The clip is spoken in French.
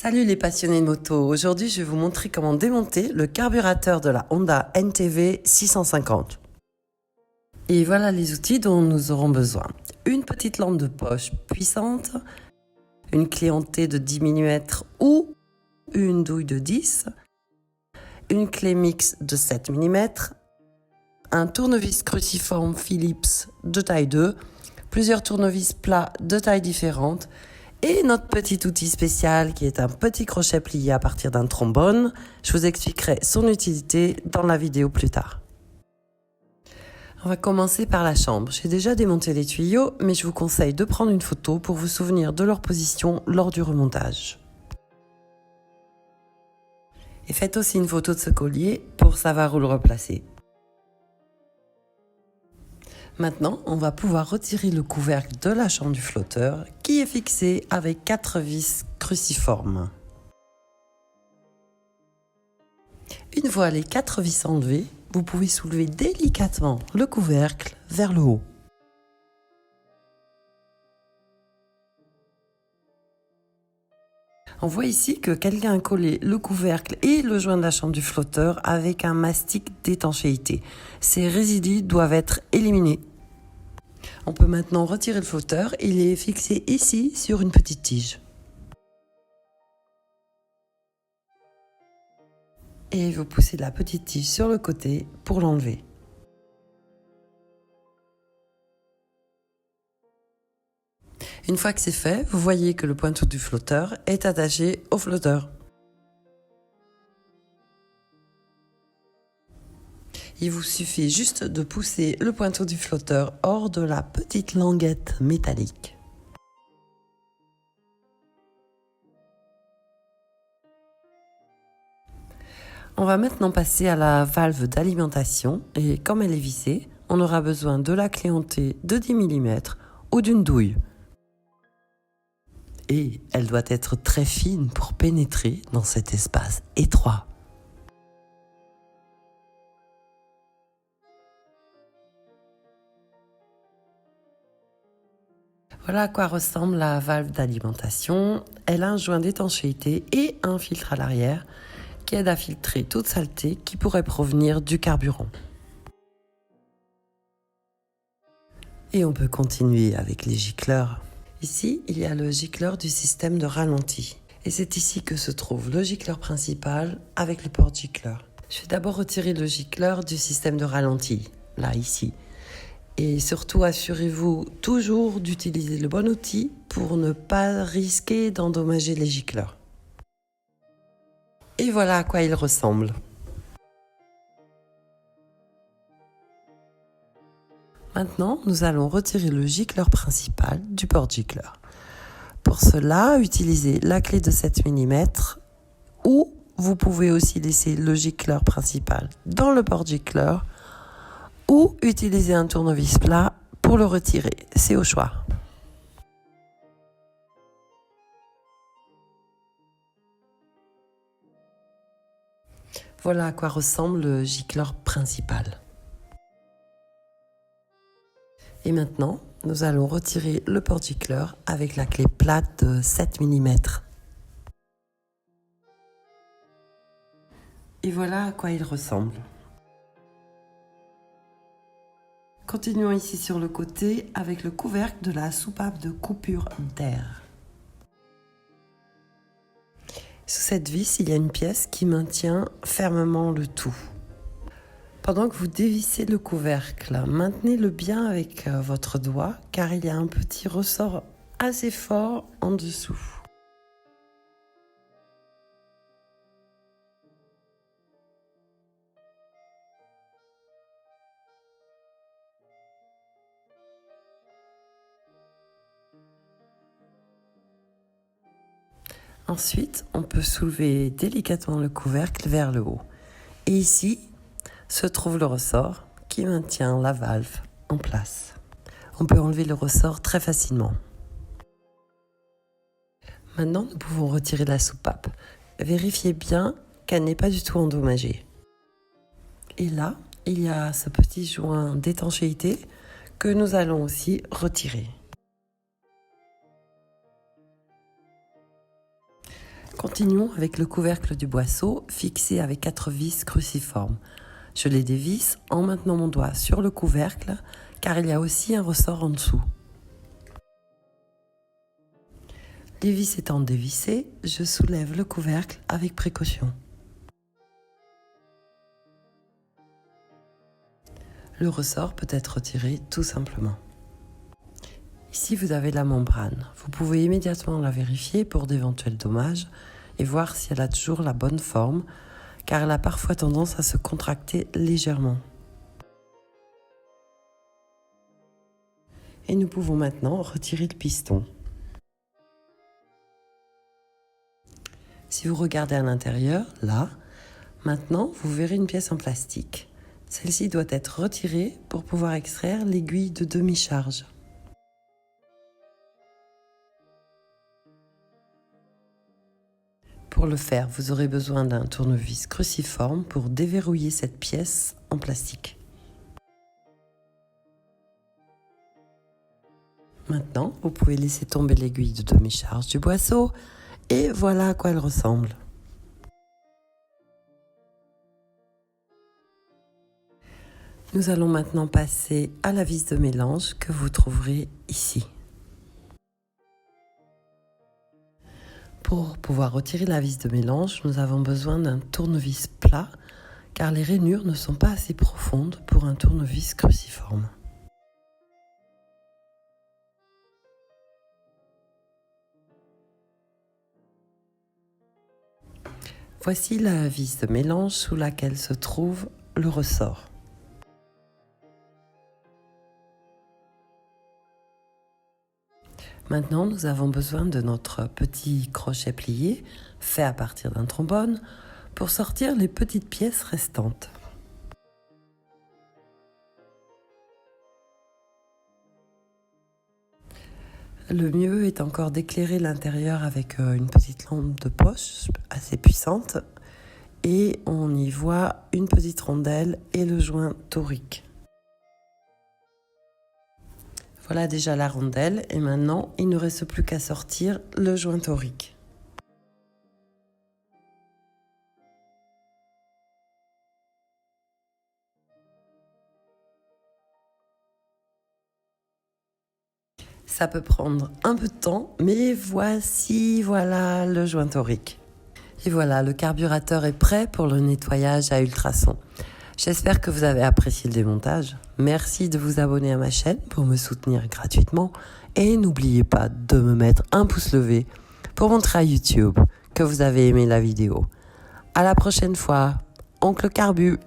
Salut les passionnés de moto, aujourd'hui je vais vous montrer comment démonter le carburateur de la Honda NTV 650. Et voilà les outils dont nous aurons besoin. Une petite lampe de poche puissante, une clé en T de 10 mm ou une douille de 10, une clé mix de 7 mm, un tournevis cruciforme Philips de taille 2, plusieurs tournevis plats de tailles différentes, et notre petit outil spécial qui est un petit crochet plié à partir d'un trombone. Je vous expliquerai son utilité dans la vidéo plus tard. On va commencer par la chambre. J'ai déjà démonté les tuyaux, mais je vous conseille de prendre une photo pour vous souvenir de leur position lors du remontage. Et faites aussi une photo de ce collier pour savoir où le replacer. Maintenant, on va pouvoir retirer le couvercle de la chambre du flotteur qui est fixé avec 4 vis cruciformes. Une fois les 4 vis enlevées, vous pouvez soulever délicatement le couvercle vers le haut. On voit ici que quelqu'un a collé le couvercle et le joint de la chambre du flotteur avec un mastic d'étanchéité. Ces résidus doivent être éliminés. On peut maintenant retirer le flotteur, il est fixé ici sur une petite tige. Et vous poussez la petite tige sur le côté pour l'enlever. Une fois que c'est fait, vous voyez que le pointeau du flotteur est attaché au flotteur. Il vous suffit juste de pousser le pointeau du flotteur hors de la petite languette métallique. On va maintenant passer à la valve d'alimentation et comme elle est vissée, on aura besoin de la clé en T de 10 mm ou d'une douille. Et elle doit être très fine pour pénétrer dans cet espace étroit. Voilà à quoi ressemble la valve d'alimentation. Elle a un joint d'étanchéité et un filtre à l'arrière qui aide à filtrer toute saleté qui pourrait provenir du carburant. Et on peut continuer avec les gicleurs. Ici, il y a le gicleur du système de ralenti. Et c'est ici que se trouve le gicleur principal avec le porte-gicleur. Je vais d'abord retirer le gicleur du système de ralenti, là, ici. Et surtout, assurez-vous toujours d'utiliser le bon outil pour ne pas risquer d'endommager les gicleurs. Et voilà à quoi il ressemble. Maintenant, nous allons retirer le gicleur principal du porte-gicleur. Pour cela, utilisez la clé de 7 mm ou vous pouvez aussi laisser le gicleur principal dans le porte-gicleur ou utiliser un tournevis plat pour le retirer. C'est au choix. Voilà à quoi ressemble le gicleur principal. Et maintenant, nous allons retirer le porte-gicleur avec la clé plate de 7 mm. Et voilà à quoi il ressemble. Continuons ici sur le côté avec le couvercle de la soupape de coupure d'air. Sous cette vis, il y a une pièce qui maintient fermement le tout. Pendant que vous dévissez le couvercle, maintenez-le bien avec votre doigt car il y a un petit ressort assez fort en dessous. Ensuite, on peut soulever délicatement le couvercle vers le haut. Et ici se trouve le ressort qui maintient la valve en place. On peut enlever le ressort très facilement. Maintenant, nous pouvons retirer la soupape. Vérifiez bien qu'elle n'est pas du tout endommagée. Et là, il y a ce petit joint d'étanchéité que nous allons aussi retirer. Continuons avec le couvercle du boisseau fixé avec 4 vis cruciformes. Je les dévisse en maintenant mon doigt sur le couvercle car il y a aussi un ressort en dessous. Les vis étant dévissées, je soulève le couvercle avec précaution. Le ressort peut être retiré tout simplement. Ici, vous avez la membrane. Vous pouvez immédiatement la vérifier pour d'éventuels dommages et voir si elle a toujours la bonne forme, car elle a parfois tendance à se contracter légèrement. Et nous pouvons maintenant retirer le piston. Si vous regardez à l'intérieur, là, maintenant, vous verrez une pièce en plastique. Celle-ci doit être retirée pour pouvoir extraire l'aiguille de demi-charge. Pour le faire, vous aurez besoin d'un tournevis cruciforme pour déverrouiller cette pièce en plastique. Maintenant, vous pouvez laisser tomber l'aiguille de demi-charge du boisseau et voilà à quoi elle ressemble. Nous allons maintenant passer à la vis de mélange que vous trouverez ici. Pour pouvoir retirer la vis de mélange, nous avons besoin d'un tournevis plat car les rainures ne sont pas assez profondes pour un tournevis cruciforme. Voici la vis de mélange sous laquelle se trouve le ressort. Maintenant, nous avons besoin de notre petit crochet plié, fait à partir d'un trombone, pour sortir les petites pièces restantes. Le mieux est encore d'éclairer l'intérieur avec une petite lampe de poche assez puissante et on y voit une petite rondelle et le joint torique. Voilà déjà la rondelle et maintenant il ne reste plus qu'à sortir le joint torique. Ça peut prendre un peu de temps, mais voilà le joint torique. Et voilà, le carburateur est prêt pour le nettoyage à ultrasons. J'espère que vous avez apprécié le démontage. Merci de vous abonner à ma chaîne pour me soutenir gratuitement. Et n'oubliez pas de me mettre un pouce levé pour montrer à YouTube que vous avez aimé la vidéo. À la prochaine fois, Oncle Carbu.